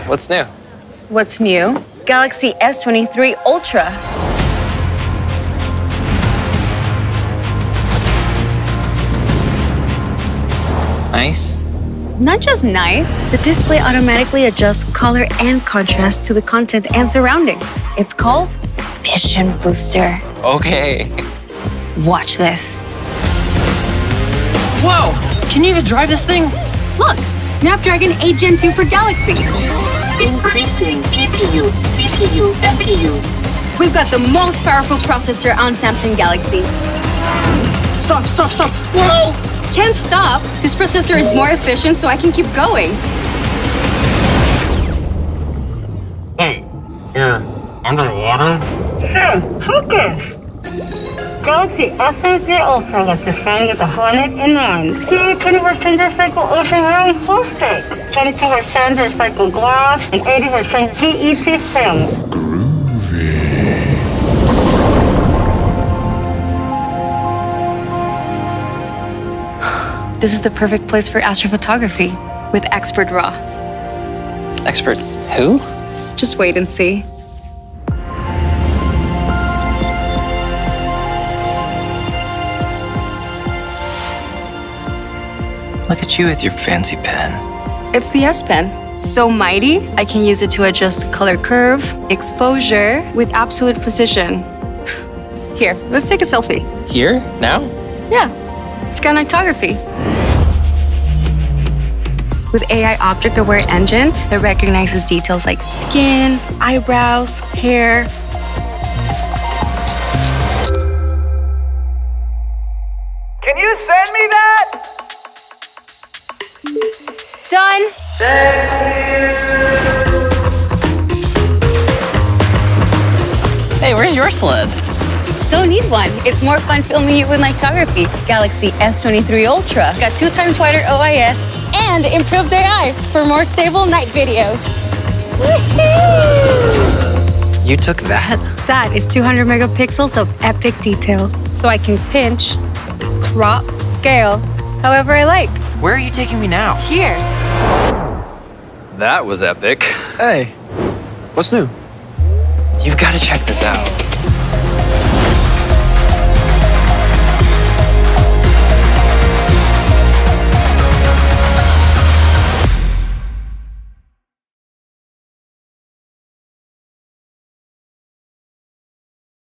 What's new? What's new? Galaxy S23 Ultra. Nice. Not just nice, the display automatically adjusts color and contrast to the content and surroundings. It's called Vision Booster. Okay. Watch this. Whoa! Can you even drive this thing? Look, Snapdragon 8 Gen 2 for Galaxy. Increasing GPU, CPU, NPU. We've got the most powerful processor on Samsung Galaxy. Stop, stop, stop! Whoa! Can't stop. This processor is more efficient, so I can keep going. Hey, you're underwater? So, focus! Galaxy S23 Ultra was designed with a Hornet in mind. 20% recycled ocean round plastic, 22% recycled glass, and 80% PET film. This is the perfect place for astrophotography with Expert RAW. Expert who? Just wait and see. Look at you with your fancy pen. It's the S Pen. So mighty, I can use it to adjust color curve, exposure with absolute precision. Here, let's take a selfie. Here? Now? Yeah, it's got nightography. With AI object-aware engine that recognizes details like skin, eyebrows, hair. Can you send me that? Done. Hey, where's your sled? Don't need one. It's more fun filming you with nightography. Galaxy S23 Ultra got 2 times wider OIS and improved AI for more stable night videos. You took that? That is 200 megapixels of epic detail. So I can pinch, crop, scale, however I like. Where are you taking me now? Here. That was epic. Hey, what's new? You've got to check this out.